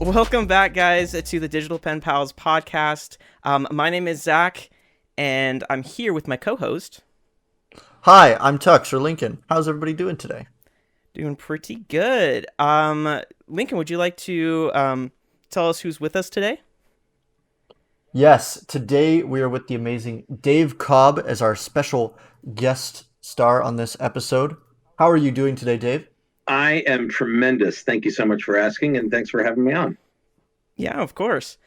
Welcome back, guys, to the Digital Pen Pals podcast. My name is Zach, and I'm here with my co-host. Hi, I'm Tux, or Lincoln. How's everybody doing today? Doing pretty good. Lincoln, would you like to tell us who's with us today? Yes, today we are with the amazing Dave Cobb as our special guest star on this episode. How are you doing today, Dave? I am tremendous. Thank you so much for asking, and thanks for having me on. Yeah, of course.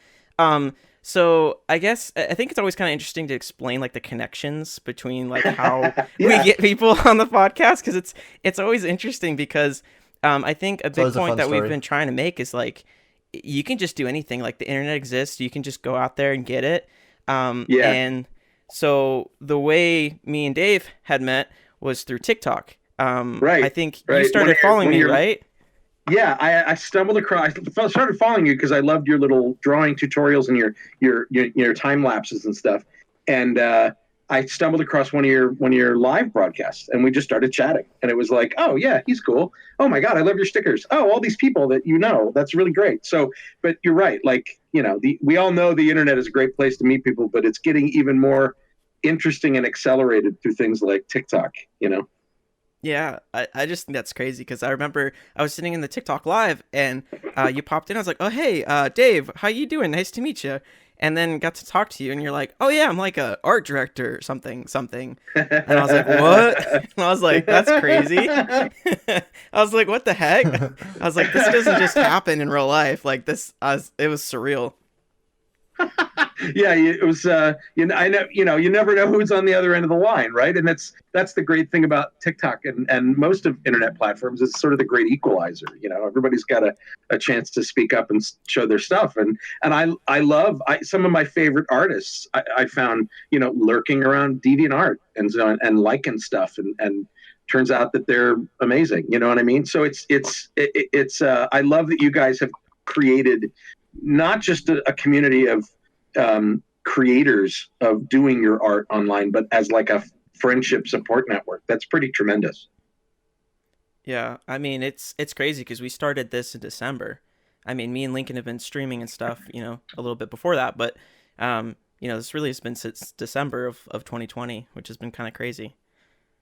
So I guess I think it's always kind of interesting to explain like the connections between like how Yeah. we get people on the podcast, because it's always interesting because I think a big always a point fun that we've story. been trying to make is like you can just do anything. Like the internet exists, you can just go out there and get it. Yeah. And so the way me and Dave had met was through TikTok. I Right. think you Right. started following me, right? Yeah, I stumbled across. I started following you because I loved your little drawing tutorials and your time lapses and stuff. And I stumbled across one of your live broadcasts, and we just started chatting. And it was like, oh yeah, he's cool. Oh my god, I love your stickers. Oh, all these people that that's really great. So, but you're right. Like we all know the internet is a great place to meet people, but it's getting even more interesting and accelerated through things like TikTok. Yeah, I just think that's crazy because I remember I was sitting in the TikTok live and you popped in. I was like, "Oh hey, Dave, how you doing? Nice to meet you." And then got to talk to you, and you're like, "Oh yeah, I'm like a art director, or something." And I was like, "What?" And I was like, "That's crazy." I was like, "What the heck?" I was like, "This doesn't just happen in real life. Like this, it was surreal." Yeah, it was. I know. You never know who's on the other end of the line, right? And that's the great thing about TikTok and most of internet platforms. It's sort of the great equalizer. Everybody's got a chance to speak up and show their stuff. And I love some of my favorite artists. I found lurking around DeviantArt and liking stuff and turns out that they're amazing. You know what I mean? So it's I love that you guys have created not just a community of creators of doing your art online, but as like a friendship support network. That's pretty tremendous. Yeah, I mean it's crazy because we started this in December. I mean, me and Lincoln have been streaming and stuff, a little bit before that, but this really has been since December of 2020, which has been kind of crazy.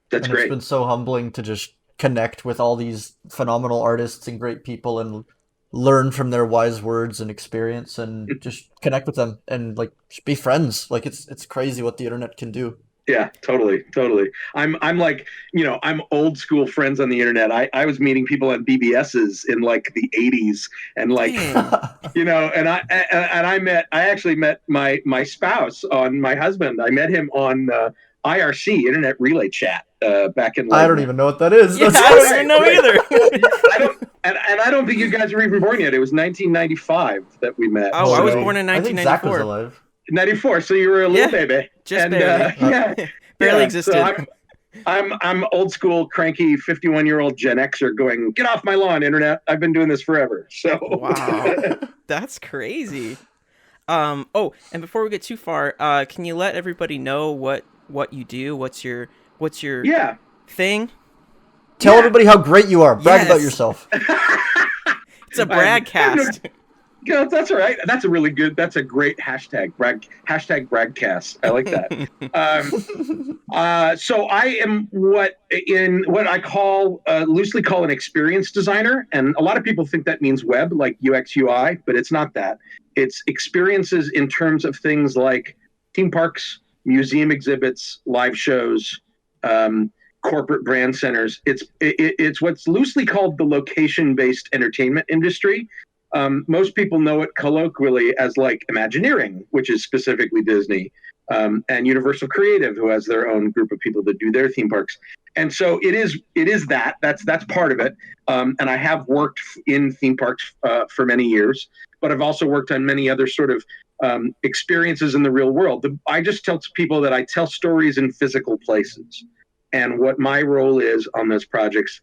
That's And it's great. been so humbling to just connect with all these phenomenal artists and great people and learn from their wise words and experience and just connect with them and like just be friends. Like it's crazy what the internet can do. Yeah, totally, totally. I'm like, I'm old school friends on the internet. I was meeting people on BBSs in like the 80s, and like, Dang. I actually met my spouse on my husband. I met him on IRC, Internet Relay Chat, back in like. I don't even know what that is. Yeah, That's I don't awesome. even know either. I don't, and I don't think you guys were even born yet. It was 1995 that we met. Oh, I was So, born in I think Zach was 1994. alive. 94. So you were a little Yeah, baby. just And barely. yeah, Barely yeah. existed. So I'm old school, cranky 51-year-old Gen Xer going, get off my lawn, internet. I've been doing this forever. So Wow, that's crazy. Oh, and before we get too far, can you let everybody know what you do? What's your yeah. thing? Tell Yeah. everybody how great you are. Brag about Yes. yourself. It's a bragcast. That's all right. That's a great hashtag. Hashtag bragcast. I like that. So I am what I call loosely call an experience designer, and a lot of people think that means web, like UX UI, but it's not that. It's experiences in terms of things like theme parks, museum exhibits, live shows, corporate brand centers. It's what's loosely called the location-based entertainment industry. Most people know it colloquially as like Imagineering, which is specifically Disney, and Universal Creative, who has their own group of people that do their theme parks. And so it is that's part of it. And I have worked in theme parks for many years, but I've also worked on many other sort of experiences in the real world. I just tell people that I tell stories in physical places. And what my role is on those projects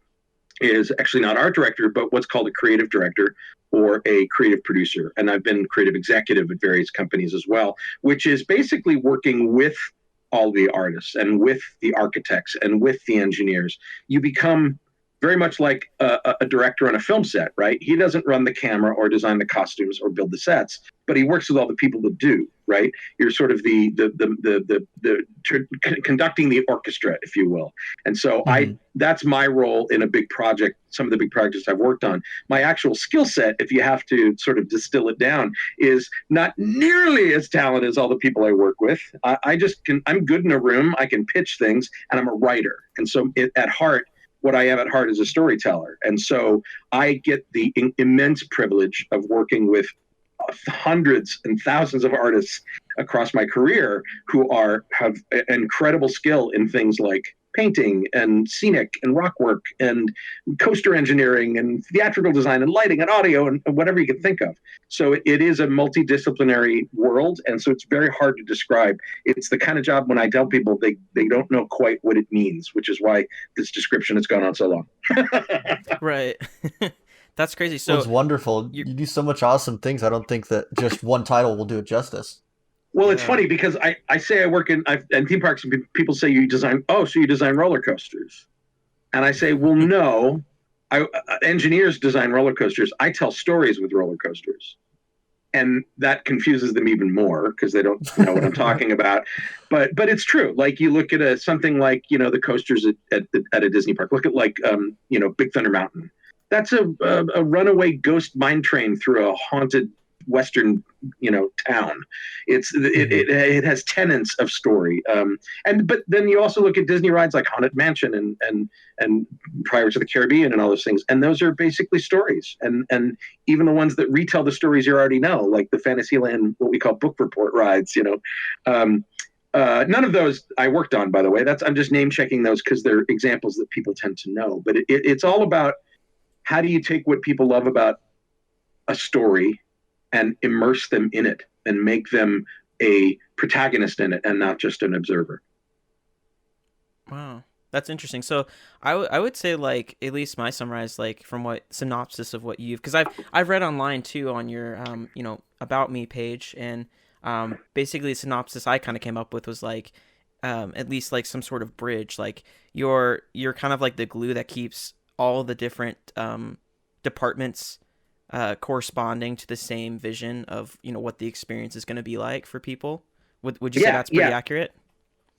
is actually not art director, but what's called a creative director or a creative producer. And I've been creative executive at various companies as well, which is basically working with all the artists and with the architects and with the engineers. You become very much like a director on a film set, right? He doesn't run the camera or design the costumes or build the sets, but he works with all the people that do, right? You're sort of conducting the orchestra, if you will. And so that's my role in a big project, some of the big projects I've worked on. My actual skill set, if you have to sort of distill it down, is not nearly as talented as all the people I work with. I'm good in a room, I can pitch things, and I'm a writer. And so at heart, what I am at heart is a storyteller. And so I get the immense privilege of working with hundreds and thousands of artists across my career who have incredible skill in things like painting and scenic and rock work and coaster engineering and theatrical design and lighting and audio and whatever you can think of. So it is a multidisciplinary world, and so it's very hard to describe. It's the kind of job when I tell people they don't know quite what it means, which is why this description has gone on so long. Right. That's crazy. So it's wonderful. You do so much awesome things. I don't think that just one title will do it justice. Well, it's funny because I say I work in theme parks, and people say you design roller coasters. And I say, well, no, engineers design roller coasters. I tell stories with roller coasters. And that confuses them even more because they don't know what I'm talking about. But it's true. Like you look at something like, the coasters at a Disney park. Look at Big Thunder Mountain. That's a runaway ghost mine train through a haunted Western, town. It has tenets of story. But then you also look at Disney rides like Haunted Mansion and Pirates of the Caribbean and all those things, and those are basically stories. And even the ones that retell the stories you already know, like the Fantasyland, what we call book report rides. None of those I worked on, by the way. I'm just name checking those because they're examples that people tend to know. But it's all about how do you take what people love about a story and immerse them in it and make them a protagonist in it and not just an observer. Wow, that's interesting. So I would say, like, at least my summarize, like, from what synopsis of what because I've read online too on your about me page, and basically the synopsis I kind of came up with was like at least like some sort of bridge, like you're kind of like the glue that keeps all the different departments corresponding to the same vision of what the experience is going to be like for people. Would you say that's pretty accurate?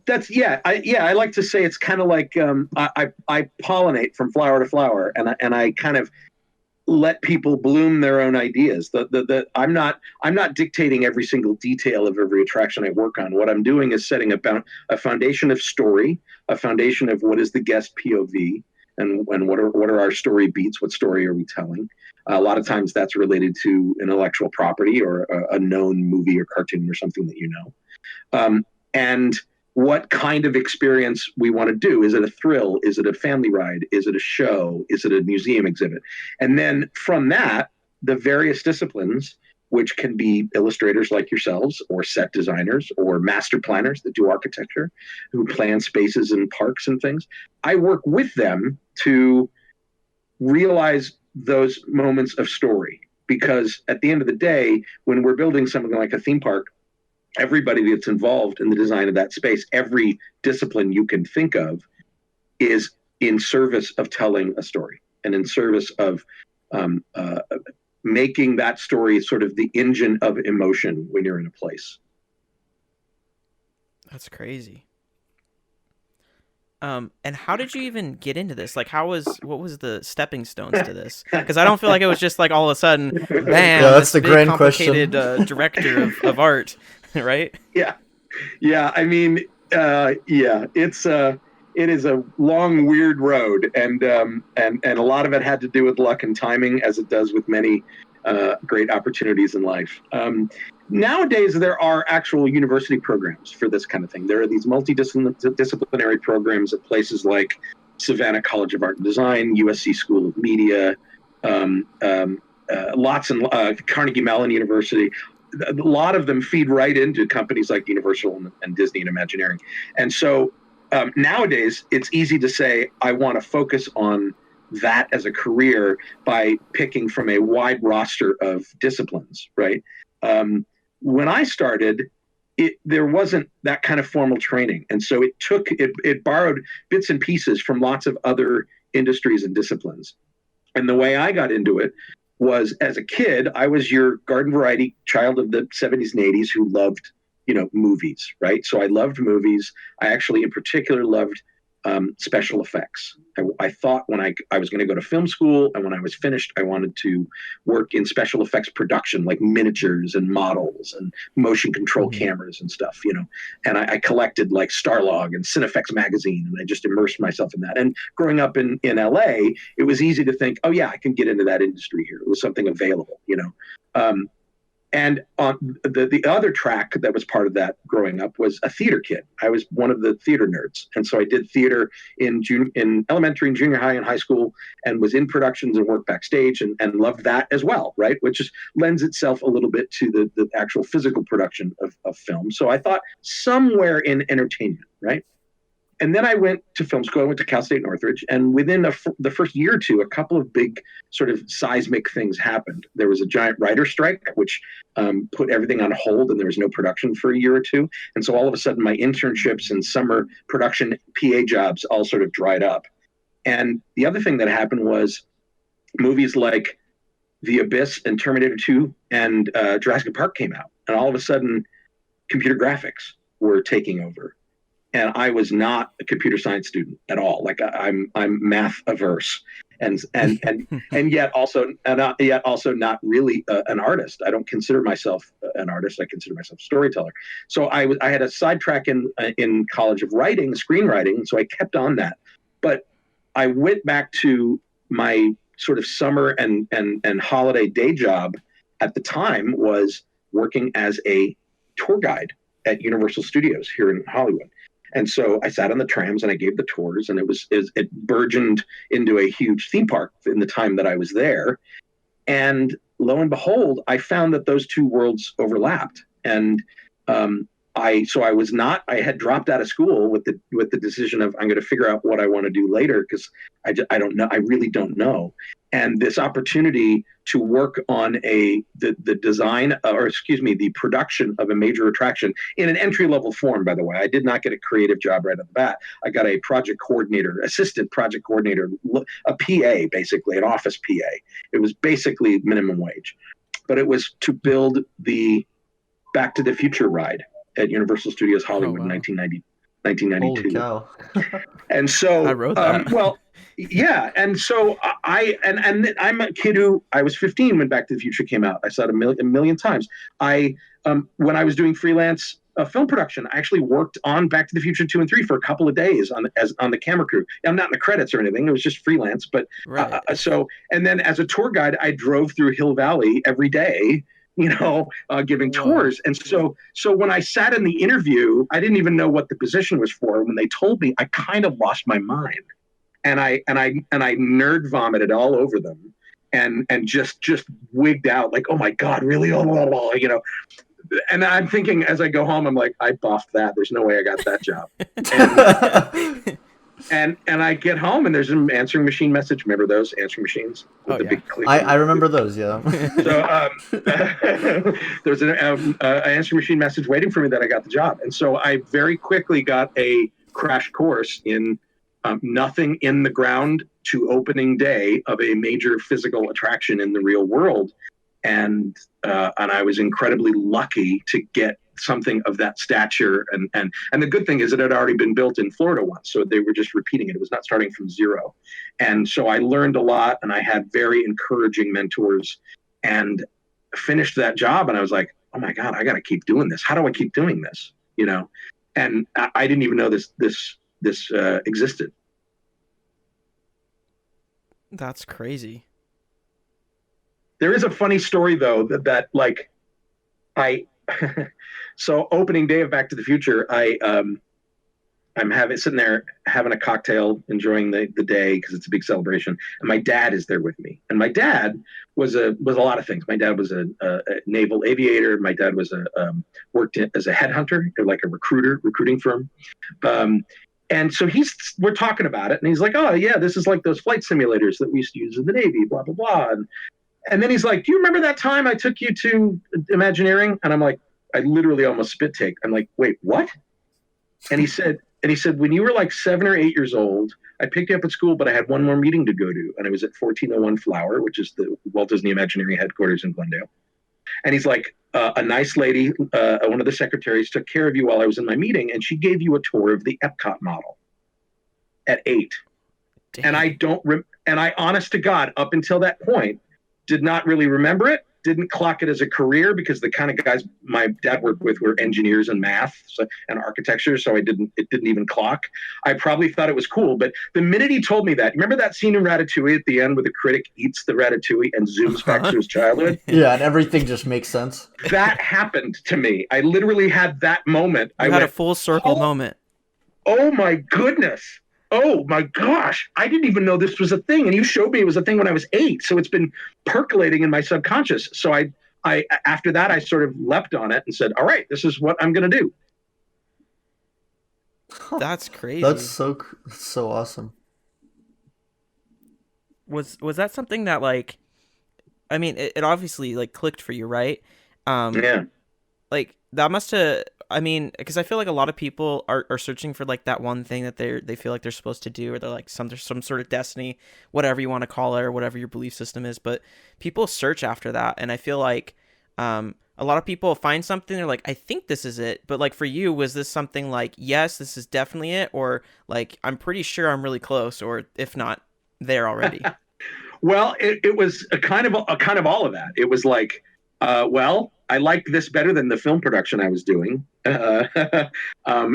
That's I like to say it's kind of like I pollinate from flower to flower, and I kind of let people bloom their own ideas. I'm not dictating every single detail of every attraction I work on. What I'm doing is setting a foundation of story, a foundation of what is the guest POV, and what are our story beats, what story are we telling. A lot of times that's related to intellectual property or a known movie or cartoon or something that and what kind of experience we want to do. Is it a thrill? Is it a family ride? Is it a show? Is it a museum exhibit? And then from that, the various disciplines, which can be illustrators like yourselves or set designers or master planners that do architecture, who plan spaces and parks and things, I work with them to realize those moments of story. Because at the end of the day, when we're building something like a theme park, everybody that's involved in the design of that space, every discipline you can think of, is in service of telling a story and in service of making that story sort of the engine of emotion when you're in a place. That's crazy. And how did you even get into this? Like, what was the stepping stones to this? Because I don't feel like it was just like all of a sudden, bam, yeah, that's the grand complicated question. Director of art, right? Yeah. I mean, it is a long, weird road, and a lot of it had to do with luck and timing, as it does with many great opportunities in life. Nowadays, there are actual university programs for this kind of thing. There are these multidisciplinary programs at places like Savannah College of Art and Design, USC School of Media, lots in Carnegie Mellon University. A lot of them feed right into companies like Universal and Disney and Imagineering. And so nowadays, it's easy to say, I want to focus on that as a career by picking from a wide roster of disciplines, right? When I started, there wasn't that kind of formal training. And so it borrowed bits and pieces from lots of other industries and disciplines. And the way I got into it was, as a kid, I was your garden variety child of the 70s and 80s who loved, movies, right? So I loved movies. I actually, in particular, loved special effects. I thought when I was going to go to film school, and when I was finished, I wanted to work in special effects production, like miniatures and models and motion control cameras and stuff, And I collected like Starlog and Cinefex magazine, and I just immersed myself in that. And growing up in LA, it was easy to think, oh yeah, I can get into that industry here. It was something available, And on the other track that was part of that growing up was a theater kid. I was one of the theater nerds. And so I did theater in elementary and junior high and high school, and was in productions and worked backstage, and loved that as well, right? Which lends itself a little bit to the actual physical production of film. So I thought somewhere in entertainment, right? And then I went to film school. I went to Cal State Northridge, and within the first year or two, a couple of big sort of seismic things happened. There was a giant writer strike, which put everything on hold, and there was no production for a year or two. And so all of a sudden, my internships and summer production PA jobs all sort of dried up. And the other thing that happened was movies like The Abyss and Terminator 2 and Jurassic Park came out, and all of a sudden, computer graphics were taking over. And I was not a computer science student at all. Like I'm math averse, and yet also not really an artist. I don't consider myself an artist. I consider myself a storyteller. So I had a sidetrack in college of writing, screenwriting. So I kept on that, but I went back to my sort of summer and holiday day job. At the time, was working as a tour guide at Universal Studios here in Hollywood. And so I sat on the trams and I gave the tours, and it burgeoned into a huge theme park in the time that I was there. And lo and behold, I found that those two worlds overlapped. And I had dropped out of school with the decision of, I'm going to figure out what I want to do later, because I don't know. I really don't know. And this opportunity to work on the production of a major attraction in an entry-level form, by the way. I did not get a creative job right off the bat. I got a project coordinator, assistant project coordinator, a PA, basically, an office PA. It was basically minimum wage. But it was to build the Back to the Future ride at Universal Studios Hollywood in 1992. Holy cow. And so I wrote that. well, yeah. And so I'm a kid who, I was 15 when Back to the Future came out. I saw it a million times. When I was doing freelance film production, I actually worked on Back to the Future 2 and 3 for a couple of days on the camera crew. I'm not in the credits or anything. It was just freelance. But right. And then as a tour guide, I drove through Hill Valley every day, giving tours. And so when I sat in the interview, I didn't even know what the position was for. When they told me, I kind of lost my mind, and I nerd vomited all over them, and just wigged out like, oh my God, really? And I'm thinking, as I go home, I'm like, I boffed that. There's no way I got that job. And I get home, and there's an answering machine message. Remember those answering machines with the big click? I remember those, yeah. So there's an answering machine message waiting for me that I got the job. And so I very quickly got a crash course in nothing in the ground to opening day of a major physical attraction in the real world. And I was incredibly lucky to get something of that stature. And the good thing is it had already been built in Florida once, so they were just repeating it. It was not starting from zero. And so I learned a lot, and I had very encouraging mentors, and finished that job. And I was like, oh my God, I got to keep doing this. How do I keep doing this? And I didn't even know this existed. That's crazy. There is a funny story though that like so opening day of Back to the Future, I'm sitting there having a cocktail, enjoying the day because it's a big celebration, and my dad is there with me. And my dad was a lot of things. My dad was a naval aviator. My dad was worked as a headhunter, like a recruiting firm. And so we're talking about it, and he's like, oh yeah, this is like those flight simulators that we used to use in the Navy, blah blah blah. And then he's like, do you remember that time I took you to Imagineering? And I'm like, I literally almost spit take. I'm like, wait, what? And he said, And he said, when you were like 7 or 8 years old, I picked you up at school, but I had one more meeting to go to. And I was at 1401 Flower, which is the Walt Disney Imagineering headquarters in Glendale. And he's like, a nice lady, one of the secretaries, took care of you while I was in my meeting, and she gave you a tour of the Epcot model at 8. Damn. And I honest to God, up until that point, did not really remember it. Didn't clock it as a career because the kind of guys my dad worked with were engineers and math and architecture, so it didn't even clock. I probably thought it was cool, but the minute he told me that, remember that scene in Ratatouille at the end where the critic eats the ratatouille and zooms back to his childhood? Yeah, and everything just makes sense. That happened to me. I literally had that moment. I had a full circle moment. Oh my goodness. Oh my gosh, I didn't even know this was a thing. And you showed me it was a thing when I was 8. So it's been percolating in my subconscious. So I after that, I sort of leapt on it and said, all right, this is what I'm going to do. That's crazy. That's so awesome. Was that something that, like, I mean, it obviously, like, clicked for you, right? Yeah. Like, that must have, I mean, because I feel like a lot of people are searching for, like, that one thing that they feel like they're supposed to do, or they're like some sort of destiny, whatever you want to call it, or whatever your belief system is. But people search after that, and I feel like a lot of people find something, they're like, I think this is it. But, like, for you, was this something like, yes, this is definitely it, or like, I'm pretty sure I'm really close, or if not, there already? Well, it was a kind of all of that. It was like, well, I liked this better than the film production I was doing.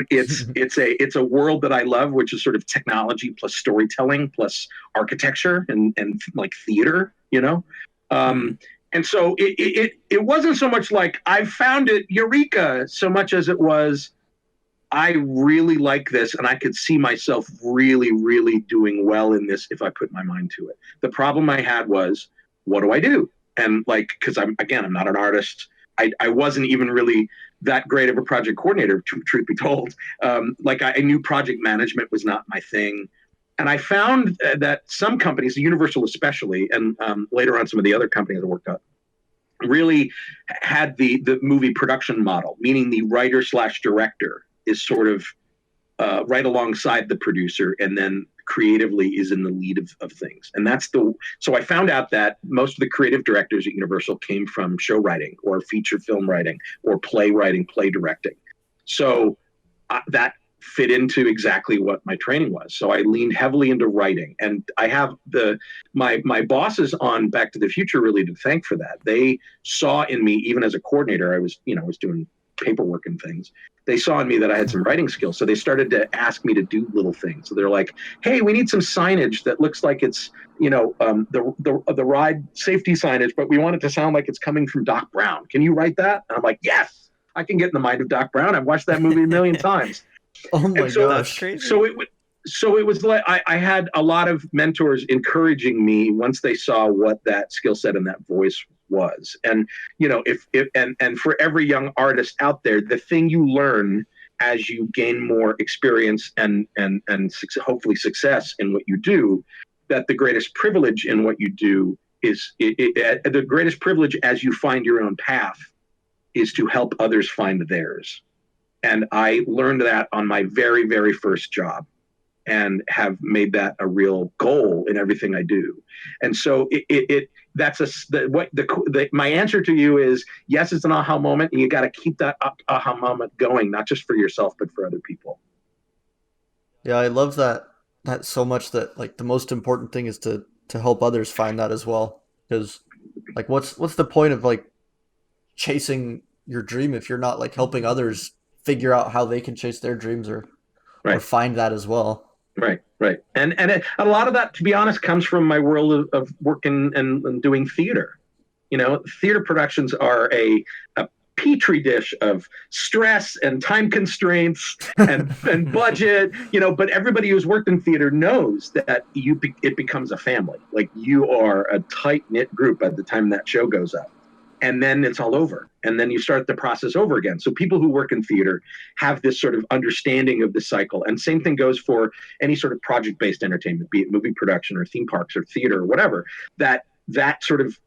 It's a world that I love, which is sort of technology plus storytelling plus architecture and like theater, you know. And so it wasn't so much like I found it, eureka, so much as it was, I really like this, and I could see myself really, really doing well in this if I put my mind to it. The problem I had was, what do I do? And like, because I'm not an artist. I wasn't even really that great of a project coordinator, truth be told. Like I knew project management was not my thing. And I found that some companies, Universal especially, and later on some of the other companies I worked on, really had the movie production model, meaning the writer/director is sort of right alongside the producer, and then creatively is in the lead of things. And so I found out that most of the creative directors at Universal came from show writing or feature film writing or play writing, play directing. So that fit into exactly what my training was. So I leaned heavily into writing, and I have my bosses on Back to the Future really to thank for that. They saw in me, even as a coordinator, I was doing paperwork and things. They saw in me that I had some writing skills. So they started to ask me to do little things. So they're like, hey, we need some signage that looks like it's, the ride safety signage, but we want it to sound like it's coming from Doc Brown. Can you write that? And I'm like, yes, I can get in the mind of Doc Brown. I've watched that movie a million times. Oh my so, gosh. That's crazy. So it was like I had a lot of mentors encouraging me once they saw what that skill set and that voice was. And if for every young artist out there, the thing you learn as you gain more experience and hopefully success in what you do, that the greatest privilege in what you do is the greatest privilege as you find your own path is to help others find theirs. And I learned that on my very, very first job, and have made that a real goal in everything I do. And so my answer to you is, yes, it's an aha moment, and you got to keep that aha moment going, not just for yourself, but for other people. Yeah, I love that so much, that like the most important thing is to help others find that as well. Because like what's the point of like chasing your dream if you're not like helping others figure out how they can chase their dreams or find that as well. Right. And a lot of that, to be honest, comes from my world of working and doing theater. Theater productions are a petri dish of stress and time constraints and budget, but everybody who's worked in theater knows that it becomes a family. Like, you are a tight-knit group by the time that show goes up. And then it's all over. And then you start the process over again. So people who work in theater have this sort of understanding of the cycle. And same thing goes for any sort of project-based entertainment, be it movie production or theme parks or theater or whatever, that sort of,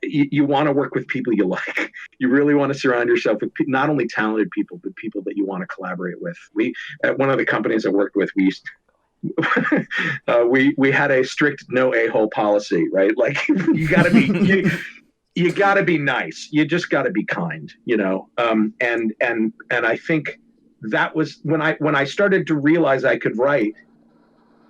you want to work with people you like. You really want to surround yourself with not only talented people, but people that you want to collaborate with. We at one of the companies I worked with, we used we had a strict no a-hole policy, right? Like you got to be you got to be nice. You just got to be kind, you know. And I think that was when I started to realize I could write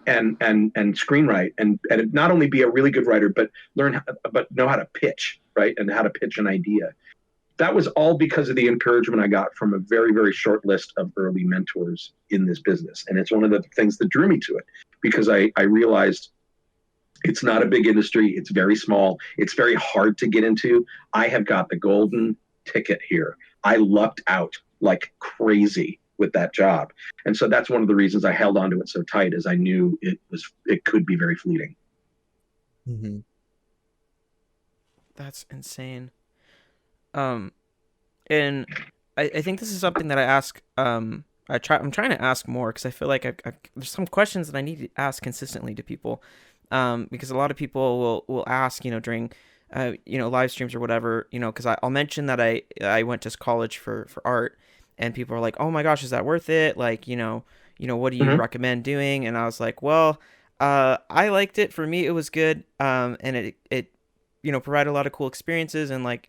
and screenwrite and not only be a really good writer, but but know how to pitch, right, and how to pitch an idea. That was all because of the encouragement I got from a very, very short list of early mentors in this business. And it's one of the things that drew me to it, because I realized it's not a big industry. It's very small. It's very hard to get into. I have got the golden ticket here. I lucked out like crazy with that job. And so that's one of the reasons I held onto it so tight, as I knew it could be very fleeting. Mm-hmm. That's insane. And I think this is something that I ask, I'm trying to ask more, because I feel like there's some questions that I need to ask consistently to people, because a lot of people will ask, during, live streams or whatever, because I'll mention that I went to college for art, and people are like, oh my gosh, is that worth it? Like, what do you Mm-hmm. recommend doing? And I was like, well, I liked it. For me, it was good. And it provide a lot of cool experiences and like,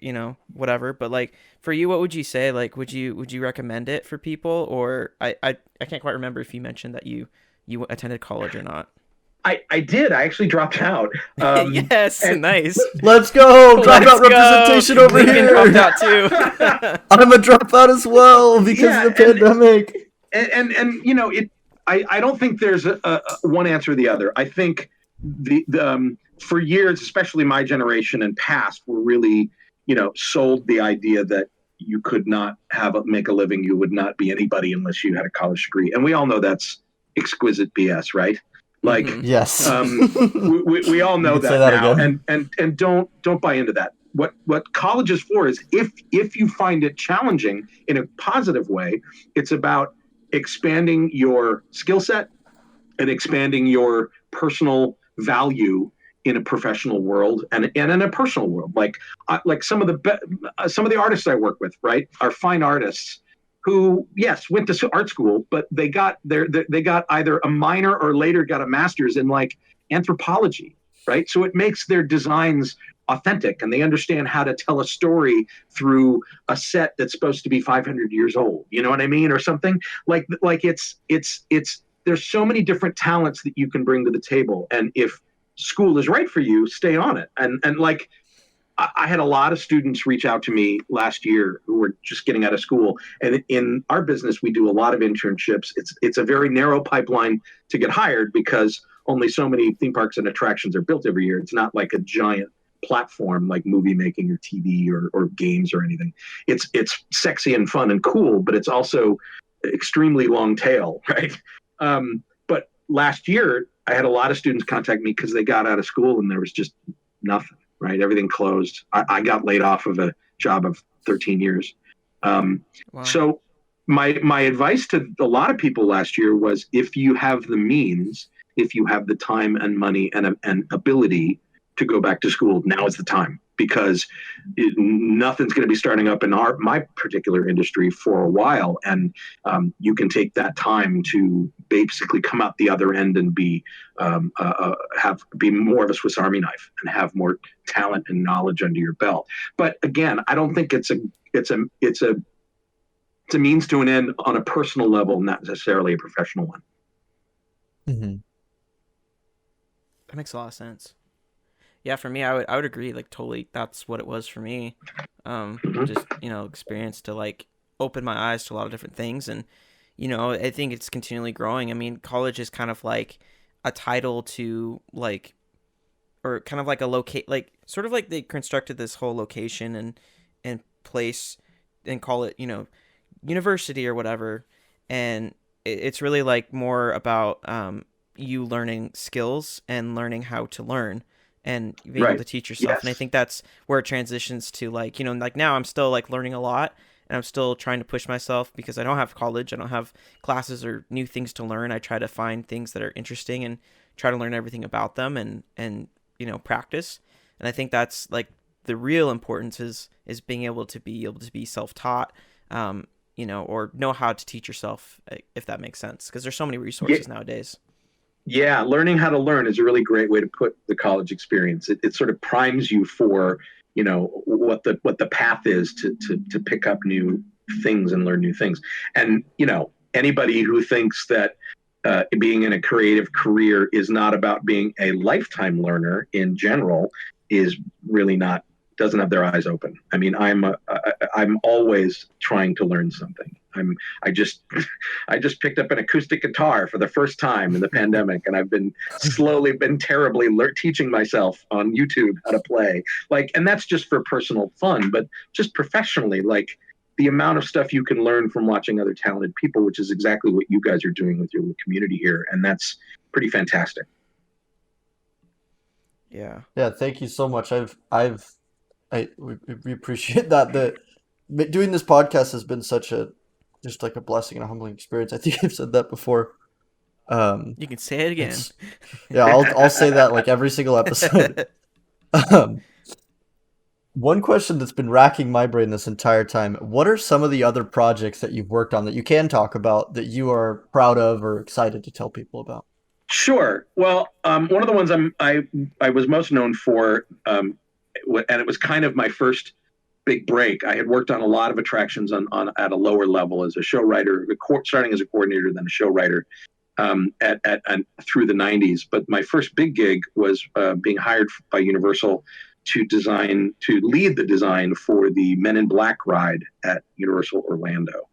whatever. But like for you, what would you say? Like, would you recommend it for people? Or I can't quite remember if you mentioned that you attended college or not. I did. I actually dropped out. Yes, And nice. Let's go! Let's Dropout go. representation over Lincoln here! dropped out too. I'm a dropout as well because Yeah, of the pandemic. and I don't think there's a one answer or the other. I think the for years, especially my generation and past, were really sold the idea that you could not make a living, you would not be anybody unless you had a college degree, and we all know that's exquisite BS, right? Like, Mhm. Yes. we all know You could say that that now, again. and don't buy into that. What college is for is, if you find it challenging in a positive way, it's about expanding your skill set and expanding your personal value in a professional world and in a personal world. Like some of the artists I work with, right, are fine artists who, yes, went to art school, but they got they got either a minor or later got a master's in like anthropology, right? So it makes their designs authentic, and they understand how to tell a story through a set that's supposed to be 500 years old. You know what I mean, or something like it's there's so many different talents that you can bring to the table, and if school is right for you, stay on it. And like I had a lot of students reach out to me last year who were just getting out of school. And in our business, we do a lot of internships. It's a very narrow pipeline to get hired because only so many theme parks and attractions are built every year. It's not like a giant platform like movie making or TV or games or anything. It's sexy and fun and cool, but it's also extremely long tail, right? But last year, I had a lot of students contact me because they got out of school and there was just nothing. Right, everything closed. I got laid off of a job of 13 years. Wow. So my advice to a lot of people last year was, if you have the means, if you have the time and money and ability to go back to school, now is the time, because nothing's going to be starting up in my particular industry for a while, and you can take that time to basically come out the other end and be more of a Swiss Army knife and have more talent and knowledge under your belt. But again, I don't think it's a means to an end on a personal level, not necessarily a professional one. Mm-hmm. That makes a lot of sense. Yeah, for me, I would agree. Like, totally, that's what it was for me. Just experience to like open my eyes to a lot of different things, and I think it's continually growing. I mean, college is kind of like a title to like, or kind of like a locate, like sort of like they constructed this whole location and place and call it university or whatever, and it's really like more about you learning skills and learning how to learn and being able Right. to teach yourself. Yes. And I think that's where it transitions to like, like now I'm still like learning a lot and I'm still trying to push myself because I don't have college. I don't have classes or new things to learn. I try to find things that are interesting and try to learn everything about them and practice. And I think that's like the real importance is being able to be self-taught, or know how to teach yourself, if that makes sense, because there's so many resources nowadays. Yeah, learning how to learn is a really great way to put the college experience. It sort of primes you for, what the path is to pick up new things and learn new things. And, anybody who thinks that being in a creative career is not about being a lifetime learner in general is really doesn't have their eyes open. I mean, I'm always trying to learn something. I just picked up an acoustic guitar for the first time in the pandemic, and I've been terribly teaching myself on YouTube how to play. And that's just for personal fun, but just professionally, the amount of stuff you can learn from watching other talented people, which is exactly what you guys are doing with your community here, and that's pretty fantastic. Yeah. Yeah, thank you so much. We appreciate that. Doing this podcast has been just like a blessing and a humbling experience. I think I've said that before. You can say it again. Yeah, I'll say that like every single episode. One question that's been racking my brain this entire time: what are some of the other projects that you've worked on that you can talk about that you are proud of or excited to tell people about? Sure. Well, one of the ones I was most known for, and it was kind of my first big break. I had worked on a lot of attractions on at a lower level as a show writer, starting as a coordinator, then a show writer, through the 90s. But my first big gig was being hired by Universal to lead the design for the Men in Black ride at Universal Orlando,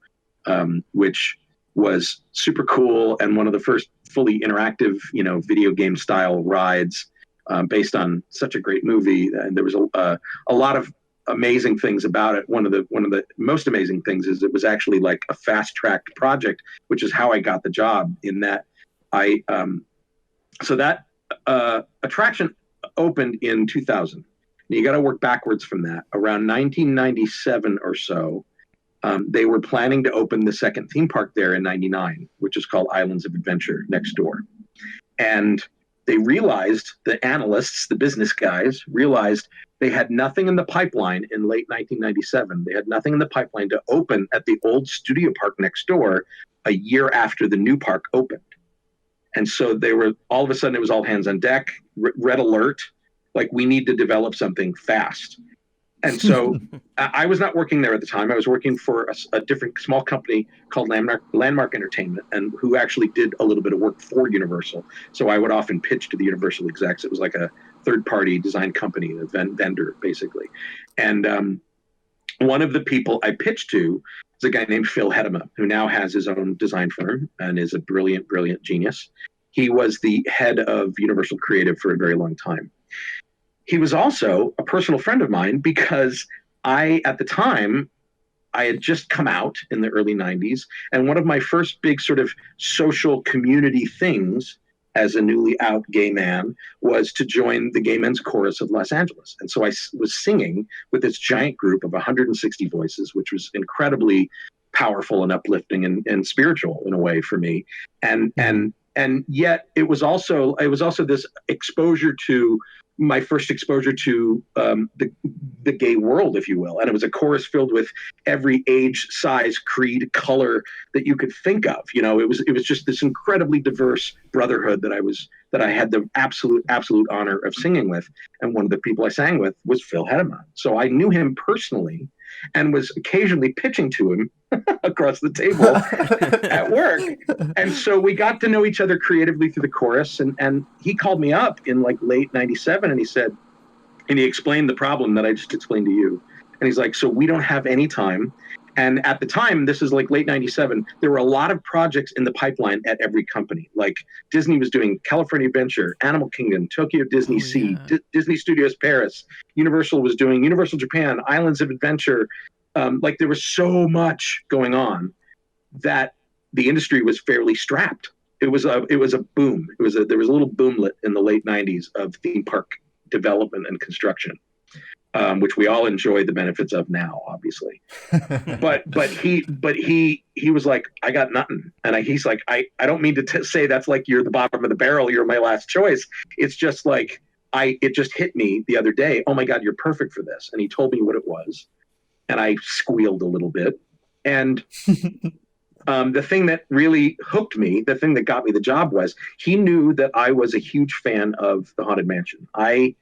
which was super cool and one of the first fully interactive, video game style rides, based on such a great movie. And there was a lot of amazing things about it. One of the most amazing things is it was actually like a fast tracked project, which is how I got the job. In that so that attraction opened in 2000. And you got to work backwards from that. Around 1997 or so, they were planning to open the second theme park there in 99, which is called Islands of Adventure next door. And they realized, the analysts, the business guys, realized they had nothing in the pipeline in late 1997. They had nothing in the pipeline to open at the old studio park next door a year after the new park opened. And so they were, all of a sudden, it was all hands on deck, red alert, like we need to develop something fast. And so I was not working there at the time. I was working for a different small company called Landmark Entertainment, and who actually did a little bit of work for Universal. So I would often pitch to the Universal execs. It was like a third-party design company, a vendor, basically. And one of the people I pitched to is a guy named Phil Hedema, who now has his own design firm and is a brilliant, brilliant genius. He was the head of Universal Creative for a very long time. He was also a personal friend of mine because at the time, I had just come out in the early 90s. And one of my first big sort of social community things as a newly out gay man was to join the Gay Men's Chorus of Los Angeles. And so I was singing with this giant group of 160 voices, which was incredibly powerful and uplifting and spiritual in a way for me. And yet it was also this exposure to my first exposure to the gay world, if you will. And it was a chorus filled with every age, size, creed, color that you could think of. It was just this incredibly diverse brotherhood that I had the absolute honor of singing with. And one of the people I sang with was Phil Hedema. So I knew him personally and was occasionally pitching to him across the table at work. And so we got to know each other creatively through the chorus. And he called me up in like late 97 and he explained the problem that I just explained to you. And he's like, so we don't have any time. And at the time, this is like late 97, there were a lot of projects in the pipeline at every company. Like Disney was doing California Adventure, Animal Kingdom, Tokyo Disney Sea, Disney Studios Paris. Universal was doing Universal Japan, Islands of Adventure. Like there was so much going on that the industry was fairly strapped. It was a boom. There was a little boomlet in the late 90s of theme park development and construction. Which we all enjoy the benefits of now, obviously. But he was like, I got nothing. And he's like, I don't mean to say that's like you're the bottom of the barrel, you're my last choice. It's just like, it just hit me the other day. Oh my God, you're perfect for this. And he told me what it was, and I squealed a little bit. And the thing that really hooked me, the thing that got me the job, was he knew that I was a huge fan of the Haunted Mansion. I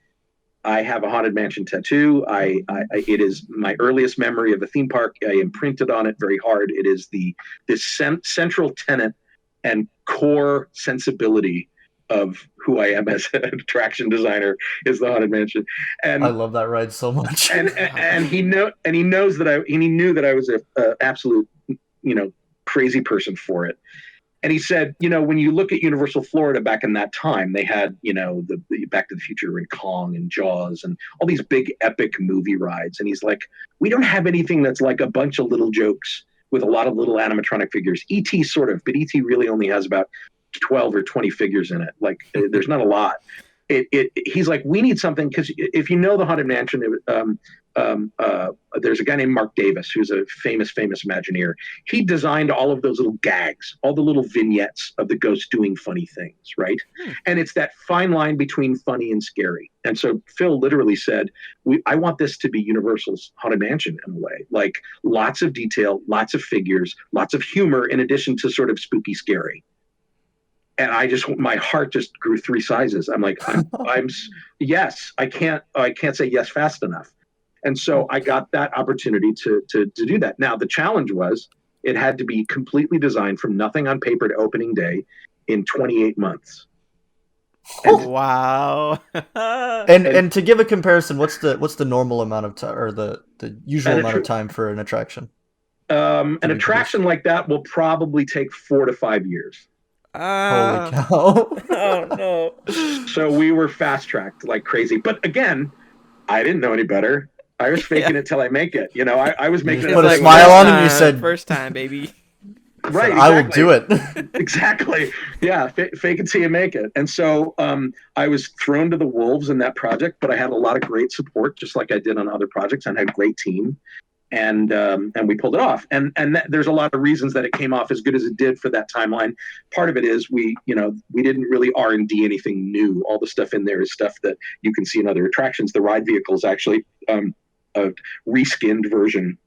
have a Haunted Mansion tattoo. It is my earliest memory of a theme park. I imprinted on it very hard. It is this central tenet and core sensibility of who I am as an attraction designer is the Haunted Mansion. And I love that ride so much. and he knew that I was a absolute, crazy person for it. And he said, when you look at Universal Florida back in that time, they had, the Back to the Future and Kong and Jaws and all these big epic movie rides. And he's like, we don't have anything that's like a bunch of little jokes with a lot of little animatronic figures. E.T. sort of, but E.T. really only has about 12 or 20 figures in it. Like, there's not a lot. He's like, we need something, because if you know the Haunted Mansion, there's a guy named Mark Davis who's a famous Imagineer. He designed all of those little gags, all the little vignettes of the ghost doing funny things, right? And it's that fine line between funny and scary. And so Phil literally said, I want this to be Universal's Haunted Mansion in a way, like lots of detail, lots of figures, lots of humor, in addition to sort of spooky scary. And my heart just grew 3 sizes. I'm like, yes, I can't say yes fast enough. And so I got that opportunity to do that. Now, the challenge was it had to be completely designed from nothing on paper to opening day in 28 months. Wow. and to give a comparison, what's the normal amount of time, or the usual amount of time for an attraction? An attraction like that will probably take 4 to 5 years. Holy cow. Oh no. So we were fast-tracked like crazy. But again, I didn't know any better. I was faking it till I make it. I was making it. Put a smile on and you said, first time, baby. Right. Exactly. I will do it. Exactly. Yeah. Fake it till you make it. And so I was thrown to the wolves in that project, but I had a lot of great support, just like I did on other projects, and had a great team. And we pulled it off. And there's a lot of reasons that it came off as good as it did for that timeline. Part of it is we didn't really R&D anything new. All the stuff in there is stuff that you can see in other attractions. The ride vehicle is actually a reskinned version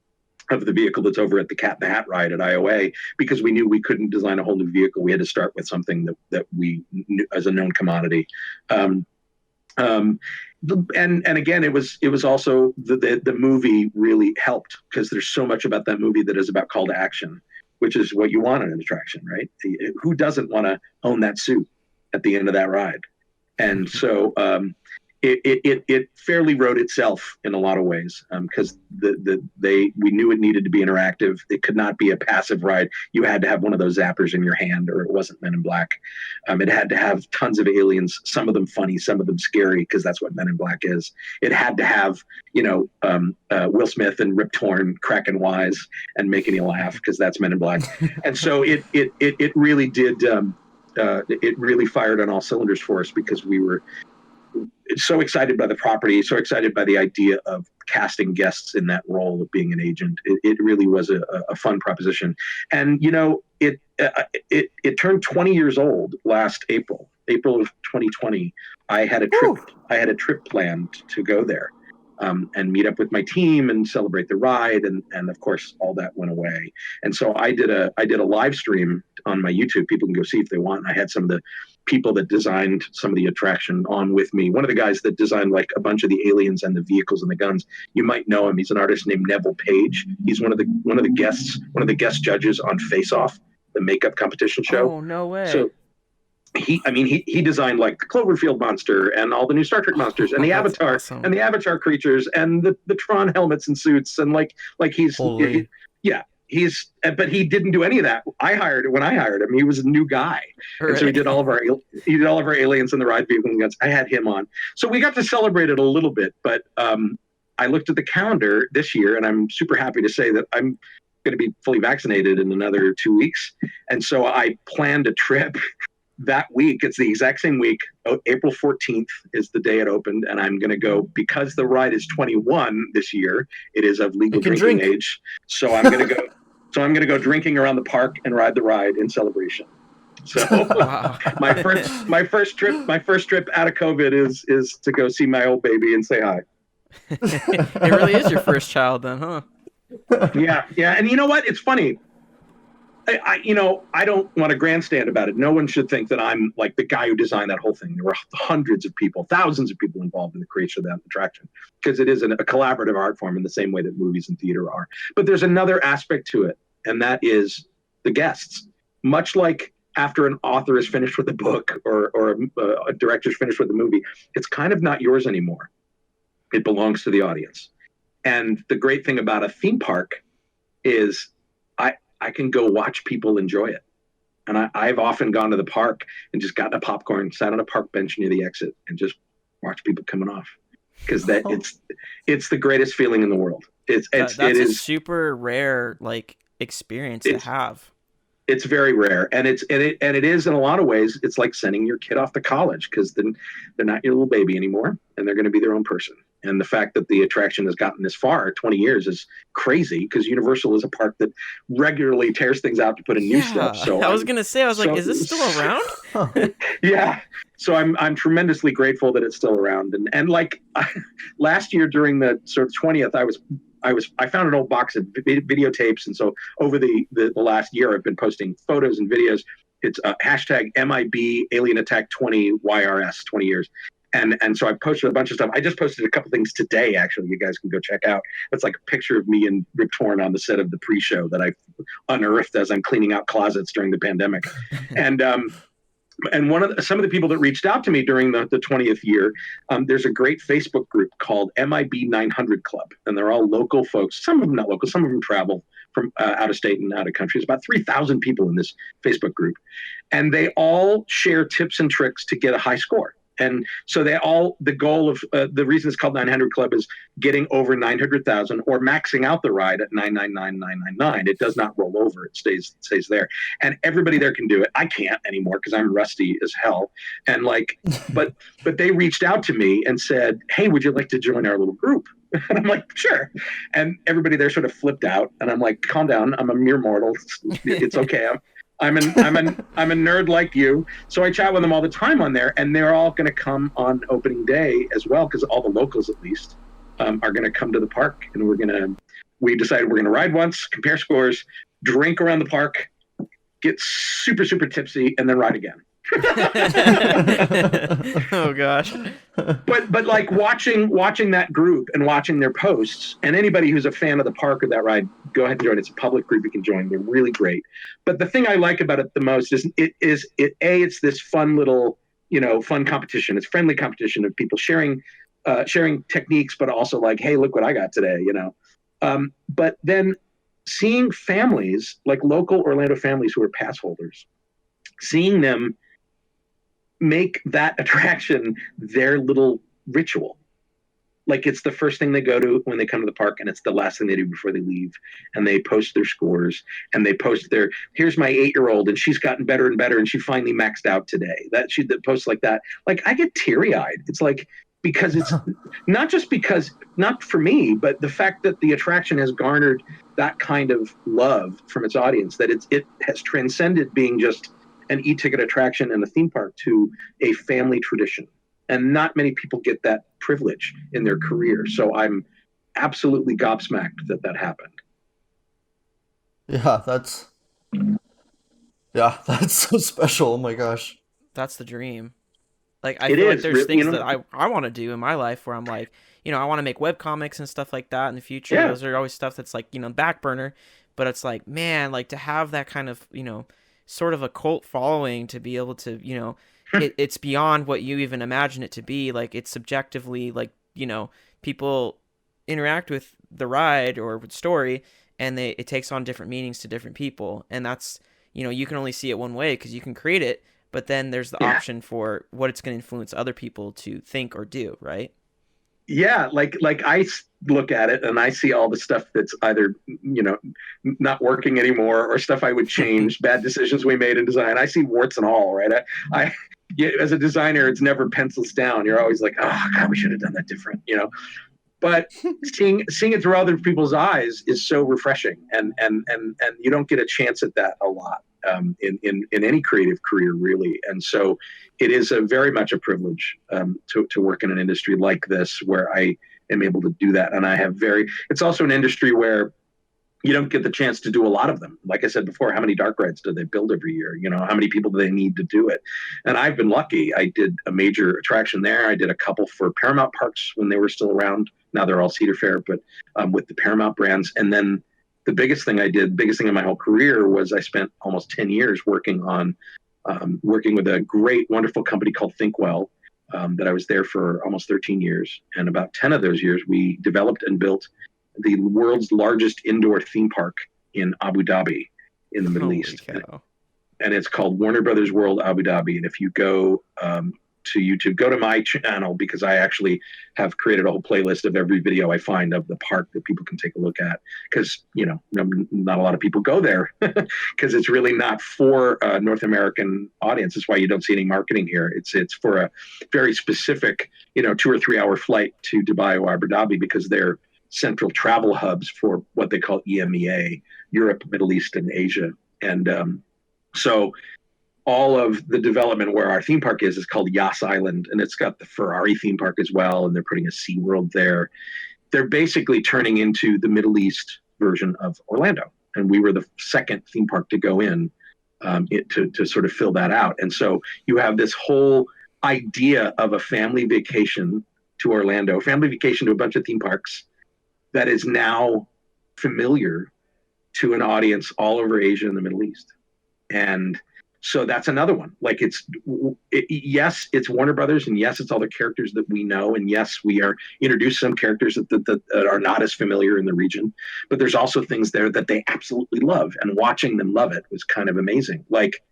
of the vehicle that's over at the Cat in the Hat ride at IOA, because we knew we couldn't design a whole new vehicle. We had to start with something that we knew as a known commodity. And again, it was also the movie really helped, because there's so much about that movie that is about call to action, which is what you want in an attraction, right? Who doesn't want to own that suit at the end of that ride? And so it fairly wrote itself in a lot of ways, because we knew it needed to be interactive. It could not be a passive ride. You had to have one of those zappers in your hand, or it wasn't Men in Black. It had to have tons of aliens, some of them funny, some of them scary, because that's what Men in Black is. It had to have Will Smith and Rip Torn cracking wise and making you laugh, because that's Men in Black. And so it really did. It really fired on all cylinders for us, because we were so excited by the property, so excited by the idea of casting guests in that role of being an agent. It really was a fun proposition. And it turned 20 years old last April of 2020. I had a trip planned to go there and meet up with my team and celebrate the ride, and of course all that went away. And so I did a live stream on my YouTube. People can go see if they want. I had some of the people that designed some of the attraction on with me. One of the guys that designed like a bunch of the aliens and the vehicles and the guns, you might know him. He's an artist named Neville Page. He's one of the guest judges on Face Off, the makeup competition show. Oh, no way. So he designed like the Cloverfield monster and all the new Star Trek monsters and the Avatar awesome. and the Avatar creatures and the Tron helmets and suits, and like he's Holy. but he didn't do any of that. When I hired him, he was a new guy. Right. And so he did all of our aliens and the ride vehicle and guns. I had him on. So we got to celebrate it a little bit, but I looked at the calendar this year, and I'm super happy to say that I'm going to be fully vaccinated in another 2 weeks. And so I planned a trip that week. It's the exact same week. April 14th is the day it opened, and I'm going to go, because the ride is 21 this year. It is of legal drinking age. So I'm going to go. So I'm going to go drinking around the park and ride the ride in celebration. So Wow. my first trip out of COVID is to go see my old baby and say hi. It really is your first child then, huh? Yeah, yeah. And you know what? It's funny. I don't want to grandstand about it. No one should think that I'm like the guy who designed that whole thing. There were hundreds of people, thousands of people involved in the creation of that attraction because it is a collaborative art form in the same way that movies and theater are. But there's another aspect to it, and that is the guests. Much like after an author is finished with a book or a director's finished with a movie, it's kind of not yours anymore. It belongs to the audience. And the great thing about a theme park is I can go watch people enjoy it. And I've often gone to the park and just gotten a popcorn, sat on a park bench near the exit, and just watch people coming off. Because it's the greatest feeling in the world. It That's a is super rare like experience to have. it's very rare, and it is in a lot of ways. It's like sending your kid off to college because then they're not your little baby anymore, and they're going to be their own person. And the fact that the attraction has gotten this far, 20 years, is crazy because Universal is a park that regularly tears things out to put in new stuff. So I was gonna say, I was like, is this still around? Huh. Yeah. So I'm tremendously grateful that it's still around. And like last year during the sort of 20th, I found an old box of videotapes, and so over the last year, I've been posting photos and videos. It's hashtag MIB Alien Attack 20 YRS 20 years. And so I posted a bunch of stuff. I just posted a couple things today, actually. You guys can go check out. It's like a picture of me and Rip Torn on the set of the pre-show that I unearthed as I'm cleaning out closets during the pandemic. And some of the people that reached out to me during the 20th year, there's a great Facebook group called MIB 900 Club, and they're all local folks. Some of them not local, some of them travel from out of state and out of country. There's about 3,000 people in this Facebook group, and they all share tips and tricks to get a high score. And so the goal of the reason it's called 900 Club is getting over 900,000 or maxing out the ride at 999,999. It does not roll over. It stays there. And everybody there can do it. I can't anymore because I'm rusty as hell. And but they reached out to me and said, hey, would you like to join our little group? And I'm like, sure. And everybody there sort of flipped out. And I'm like, calm down. I'm a mere mortal. It's okay. I'm a nerd like you. So I chat with them all the time on there, and they're all going to come on opening day as well, because all the locals at least are going to come to the park, and we decided we're going to ride once, compare scores, drink around the park, get super, super tipsy, and then ride again. Oh gosh. But like watching that group and watching their posts, and anybody who's a fan of the park or that ride, go ahead and join. It's a public group you can join. They're really great. But the thing I like about it the most is it's this fun little, fun competition. It's friendly competition of people sharing techniques, but also like, hey, look what I got today, But then seeing families, like local Orlando families who are pass holders, seeing them make that attraction their little ritual. Like it's the first thing they go to when they come to the park, and it's the last thing they do before they leave. And they post their scores, and they post here's my 8-year-old, and she's gotten better and better, and she finally maxed out today. That posts like that. Like I get teary-eyed. It's like, because it's not for me, but the fact that the attraction has garnered that kind of love from its audience, that it has transcended being just an e-ticket attraction and a theme park to a family tradition. And not many people get that privilege in their career. So I'm absolutely gobsmacked that happened. Yeah, that's so special. Oh my gosh. That's the dream. Like I feel like there's things that I want to do in my life where I'm like, I want to make web comics and stuff like that in the future. Yeah. Those are always stuff that's like, back burner. But it's like, man, like to have that kind of, sort of a cult following, to be able to, it's beyond what you even imagine it to be. Like it's subjectively, like, people interact with the ride or with story, and it takes on different meanings to different people. And that's, you can only see it one way because you can create it, but then there's the option for what it's going to influence other people to think or do, right? Yeah, like I look at it and I see all the stuff that's either not working anymore or stuff I would change, bad decisions we made in design. I see warts and all, right? I as a designer, it's never pencils down. You're always like, oh God, we should have done that different, But seeing it through other people's eyes is so refreshing, and you don't get a chance at that a lot. in any creative career, really. And so it is very much a privilege to work in an industry like this, where I am able to do that. And it's also an industry where you don't get the chance to do a lot of them. Like I said before, how many dark rides do they build every year? How many people do they need to do it? And I've been lucky. I did a major attraction there. I did a couple for Paramount Parks when they were still around. Now they're all Cedar Fair, but with the Paramount brands. And then the biggest thing in my whole career was I spent almost 10 years working with a great, wonderful company called Thinkwell, that I was there for almost 13 years. And about 10 of those years, we developed and built the world's largest indoor theme park in Abu Dhabi in the Middle East. Cow. And it's called Warner Brothers World Abu Dhabi. And if you go to YouTube, go to my channel, because I actually have created a whole playlist of every video I find of the park that people can take a look at. Because, not a lot of people go there because it's really not for a North American audience. That's why you don't see any marketing here. It's for a very specific, 2 or 3 hour flight to Dubai or Abu Dhabi, because they're central travel hubs for what they call EMEA, Europe, Middle East, and Asia. And so all of the development where our theme park is called Yas Island, and it's got the Ferrari theme park as well, and they're putting a SeaWorld there. They're basically turning into the Middle East version of Orlando, and we were the second theme park to go in to sort of fill that out. And so you have this whole idea of a family vacation to Orlando, family vacation to a bunch of theme parks, that is now familiar to an audience all over Asia and the Middle East. And so that's another one. Like yes, it's Warner Brothers, and yes, it's all the characters that we know. And yes, we are introduced some characters that are not as familiar in the region, but there's also things there that they absolutely love, and watching them love it was kind of amazing. Like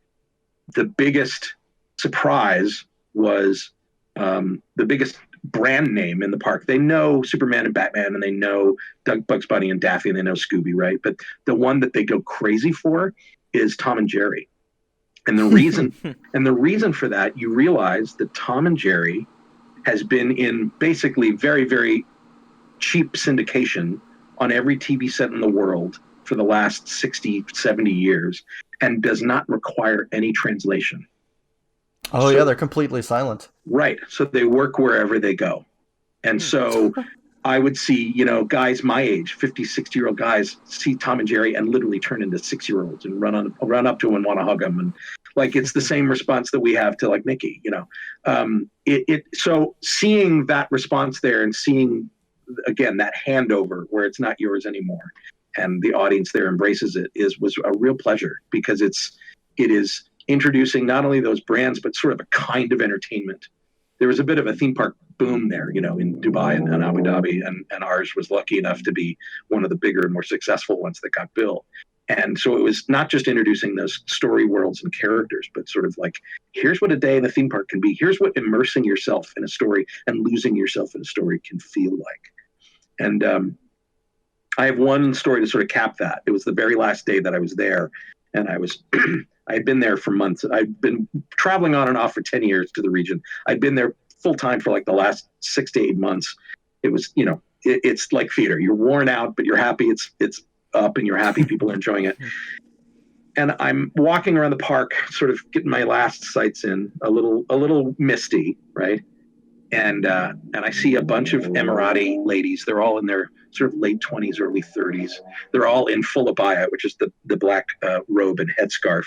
the biggest surprise was the biggest brand name in the park. They know Superman and Batman, and they know Bugs Bunny and Daffy, and they know Scooby, right? But the one that they go crazy for is Tom and Jerry. And the reason for that, you realize that Tom and Jerry has been in basically very, very cheap syndication on every TV set in the world for the last 60, 70 years, and does not require any translation. Oh, yeah, they're completely silent. Right. So they work wherever they go. And so I would see, guys my age, 50, 60-year-old guys, see Tom and Jerry and literally turn into 6-year-olds and run up to them and want to hug them. And like, it's the same response that we have to like Mickey, So seeing that response there, and seeing, again, that handover where it's not yours anymore, and the audience there embraces it, was a real pleasure, because it is introducing not only those brands, but sort of a kind of entertainment. There was a bit of a theme park boom there, in Dubai and Abu Dhabi, and ours was lucky enough to be one of the bigger and more successful ones that got built. And so it was not just introducing those story worlds and characters, but sort of like, here's what a day in the theme park can be. Here's what immersing yourself in a story and losing yourself in a story can feel like. And I have one story to sort of cap that. It was the very last day that I was there, and I had been there for months. I'd been traveling on and off for 10 years to the region. I'd been there full time for like the last 6 to 8 months. It was, it's like theater. You're worn out, but you're happy. It's up and you're happy. People are enjoying it. And I'm walking around the park, sort of getting my last sights in, a little misty, right? And I see a bunch of Emirati ladies. They're all in their sort of late 20s, early 30s. They're all in full abaya, which is the black robe and headscarf.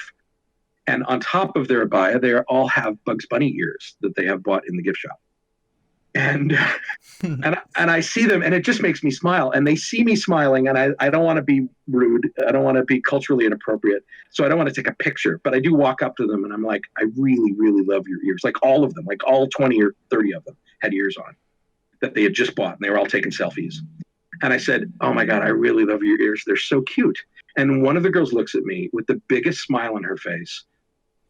And on top of their abaya, they all have Bugs Bunny ears that they have bought in the gift shop. And and I see them, and it just makes me smile. And they see me smiling, and I don't want to be rude. I don't want to be culturally inappropriate. So I don't want to take a picture. But I do walk up to them, and I'm like, I really, really love your ears. Like all of them, like all 20 or 30 of them had ears on that they had just bought, and they were all taking selfies. And I said, oh, my God, I really love your ears. They're so cute. And one of the girls looks at me with the biggest smile on her face,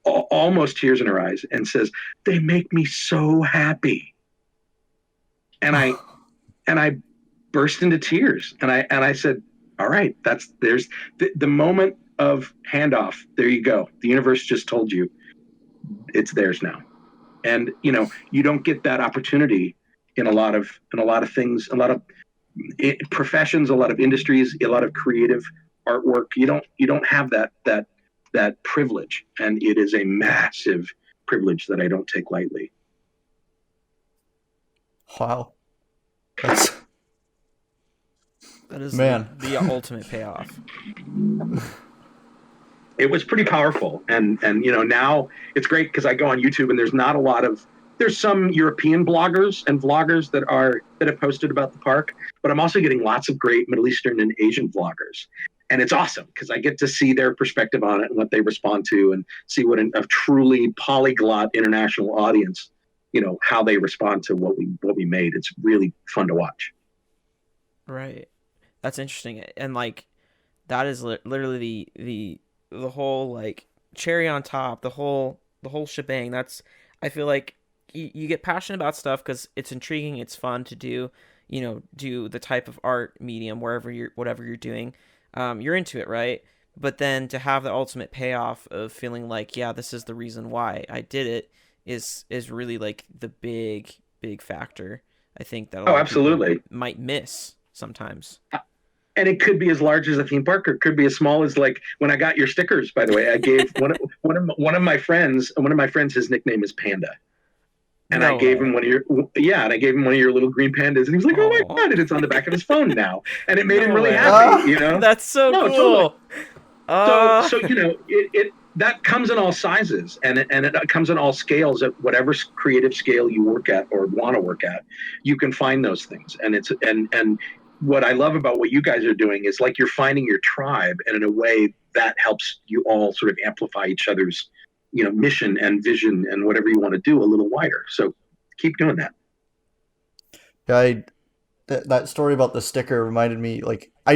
almost tears in her eyes, and says, they make me so happy. And I burst into tears, and I said, all right, there's the moment of handoff. There you go. The universe just told you it's theirs now. And, you don't get that opportunity in a lot of things, a lot of professions, a lot of industries, a lot of creative artwork. You don't have that that privilege, and it is a massive privilege that I don't take lightly. Wow. That's That is man. the ultimate payoff. It was pretty powerful, and now it's great because I go on YouTube and there's some European bloggers and vloggers that have posted about the park, but I'm also getting lots of great Middle Eastern and Asian vloggers, and it's awesome because I get to see their perspective on it and what they respond to, and see what a truly polyglot international audience, how they respond to what we made. It's really fun to watch. Right. That's interesting, and like that is literally the whole like cherry on top, the whole shebang. That's I feel like you get passionate about stuff because it's intriguing, it's fun to do, do the type of art medium whatever you're doing, you're into it, right? But then to have the ultimate payoff of feeling like, yeah, this is the reason why I did it is really like the big factor. I think that a lot of absolutely people might miss sometimes. And it could be as large as a theme park, or it could be as small as like when I got your stickers. By the way, I gave one of my friends. His nickname is Panda, and I gave him one of your little green pandas, and he was like, "Oh my god!" And it's on the back of his phone now, and it made him really happy. That's so cool. Totally. So it that comes in all sizes, and it comes in all scales. At whatever creative scale you work at or want to work at, you can find those things, and what I love about what you guys are doing is like you're finding your tribe, and in a way that helps you all sort of amplify each other's, mission and vision and whatever you want to do a little wider. So keep doing that. Yeah, that story about the sticker reminded me, like I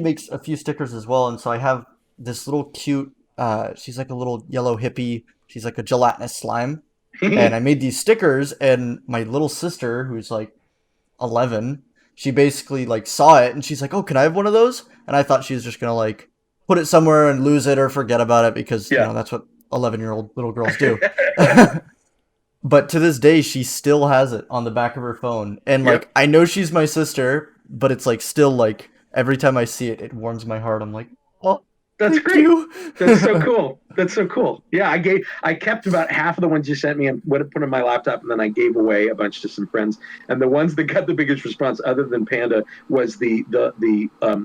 make a few stickers as well, and so I have this little cute she's like a little yellow hippie, she's like a gelatinous slime, and I made these stickers, and my little sister, who's like 11, she basically like saw it and she's like, "Oh, can I have one of those?" And I thought she was just gonna like put it somewhere and lose it or forget about it because that's what 11-year-old little girls do. But to this day, she still has it on the back of her phone, and like I know she's my sister, but it's like still like every time I see it, it warms my heart. I'm like, "Oh, that's thank great. You. That's so cool. That's so cool." Yeah, I kept about half of the ones you sent me and put it in my laptop, and then I gave away a bunch to some friends. And the ones that got the biggest response, other than Panda, was the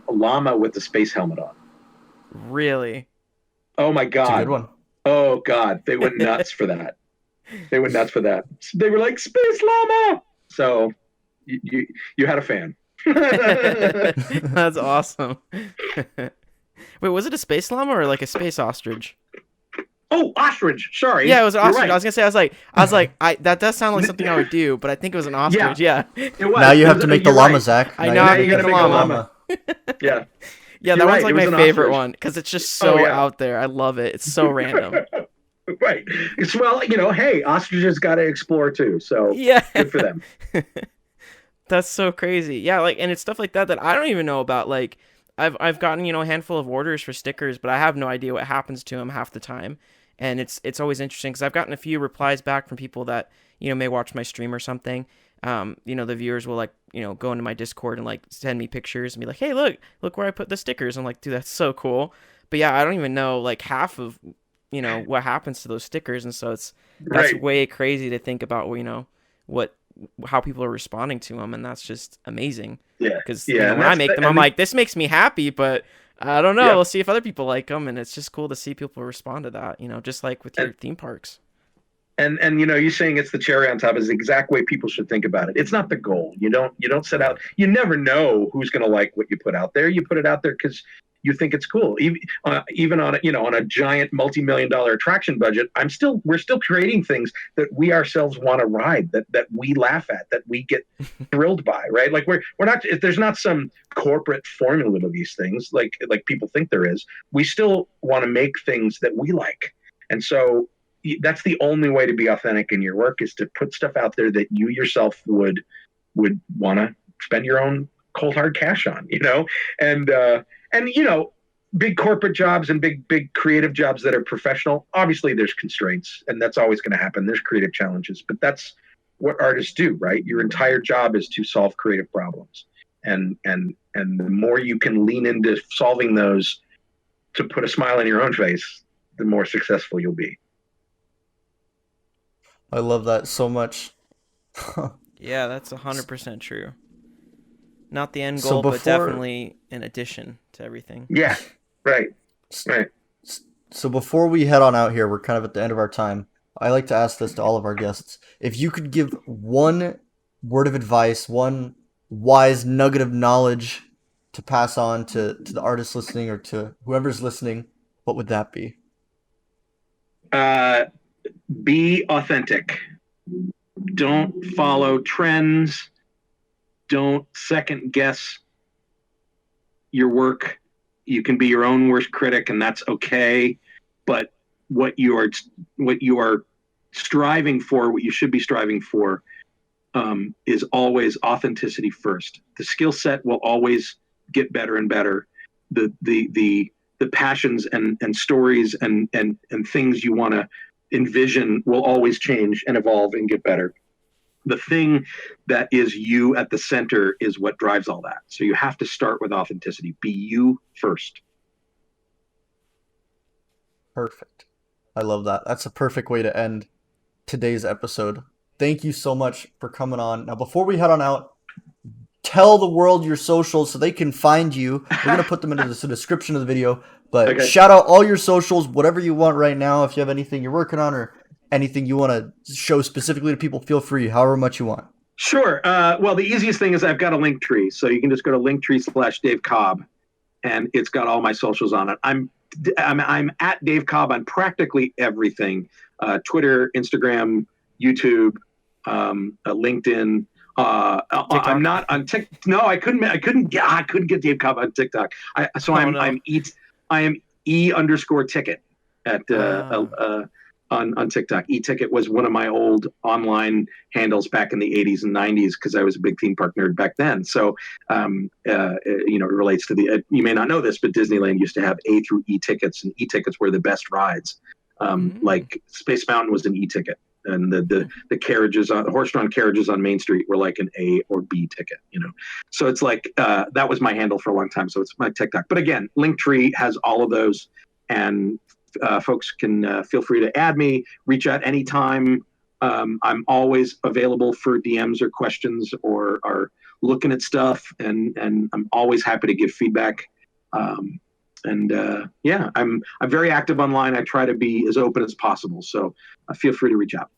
llama with the space helmet on. Really? Oh my god! It's a good one. Oh god, they went nuts for that. They went nuts for that. They were like, "Space llama!" So you had a fan. That's awesome. Wait, was it a space llama or like a space ostrich? Oh, ostrich. Sorry. Yeah, it was an ostrich. Right. I was gonna say, I was like, that does sound like something I would do, but I think it was an ostrich. Yeah. It was. Now you have to make the llama, right. Zach. I know. You gotta make a llama. Yeah. Yeah, that one's like my favorite one because it's just so out there. I love it. It's so random. Right. Well, hey, ostriches got to explore too. So yeah, good for them. That's so crazy. Yeah, like, and it's stuff like that I don't even know about. Like, I've gotten a handful of orders for stickers, but I have no idea what happens to them half the time. And it's always interesting because I've gotten a few replies back from people that may watch my stream or something. The viewers will like go into my Discord and like send me pictures and be like, "Hey, look where I put the stickers." I'm like, "Dude, that's so cool." But yeah, I don't even know like half of what happens to those stickers, and so that's way crazy to think about. How people are responding to them, and that's just amazing. Yeah, because when I make them, I'm like, this makes me happy, but I don't know. We'll see if other people like them, and it's just cool to see people respond to that. Just like with your theme parks. And you saying it's the cherry on top is the exact way people should think about it. It's not the goal. You don't set out. You never know who's going to like what you put out there. You put it out there because you think it's cool. Even on a giant multi-million-dollar attraction budget, we're still creating things that we ourselves want to ride, that we laugh at, that we get thrilled by, right? Like we're not. If there's not some corporate formula to these things, like people think there is, we still want to make things that we like, and so that's the only way to be authentic in your work is to put stuff out there that you yourself would want to spend your own cold hard cash on, and big corporate jobs and big creative jobs that are professional. Obviously there's constraints, and that's always going to happen. There's creative challenges, but that's what artists do, right? Your entire job is to solve creative problems. And the more you can lean into solving those to put a smile on your own face, the more successful you'll be. I love that so much. Yeah, that's 100% true. Not the end So goal, but before definitely in addition to everything. Yeah, right, right. so before we head on out here, we're kind of at the end of our time. I like to ask this to all of our guests. If you could give one word of advice, one wise nugget of knowledge to pass on to the artists listening or to whoever's listening, what would that be? Be authentic. Don't follow trends. Don't second guess your work. You can be your own worst critic, and that's okay. But what you are striving for, what you should be striving for, is always authenticity first. The skill set will always get better and better. The passions and stories and things you want to envision will always change and evolve and get better. The thing that is you at the center is what drives all that. So you have to start with authenticity. Be you first. Perfect. I love that. That's a perfect way to end today's episode. Thank you so much for coming on. Now, before we head on out, tell the world your socials so they can find you. We're going to put them into the description of the video, but Okay. shout out all your socials, whatever you want right now. If you have anything you're working on or anything you want to show specifically to people, feel free, however much you want. Sure. Well, the easiest thing is I've got a link tree. So you can just go to linktree/Dave Cobb, and it's got all my socials on it. I'm at Dave Cobb on practically everything: Twitter, Instagram, YouTube, LinkedIn. I'm not on TikTok. No, I couldn't get Dave Cobb on TikTok. I am E_ticket at on TikTok. E-ticket was one of my old online handles back in the 80s and 90s because I was a big theme park nerd back then. So, it relates to you may not know this, but Disneyland used to have A through E tickets, and E-tickets were the best rides. Like Space Mountain was an E-ticket, and the carriages, the horse-drawn carriages on Main Street were like an A or B ticket, So it's like, that was my handle for a long time. So it's my TikTok. But again, Linktree has all of those, and folks can feel free to add me, reach out anytime. I'm always available for DMs or questions or looking at stuff, and I'm always happy to give feedback. I'm very active online. I try to be as open as possible, so feel free to reach out.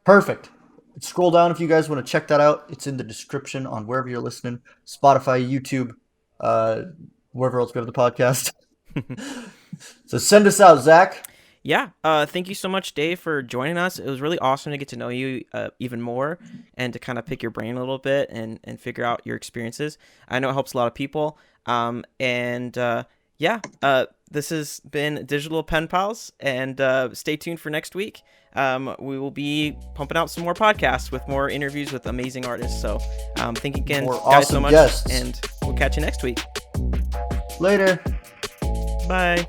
Perfect. Scroll down if you guys want to check that out. It's in the description on wherever you're listening, Spotify, YouTube, wherever else we have the podcast. So send us out, Zach. Yeah. Thank you so much, Dave, for joining us. It was really awesome to get to know you even more and to kind of pick your brain a little bit and figure out your experiences. I know it helps a lot of people. This has been Digital Pen Pals, and stay tuned for next week. We will be pumping out some more podcasts with more interviews with amazing artists. So thank you again, More guys, awesome so much, guests. and we'll catch you next week. Later. Bye.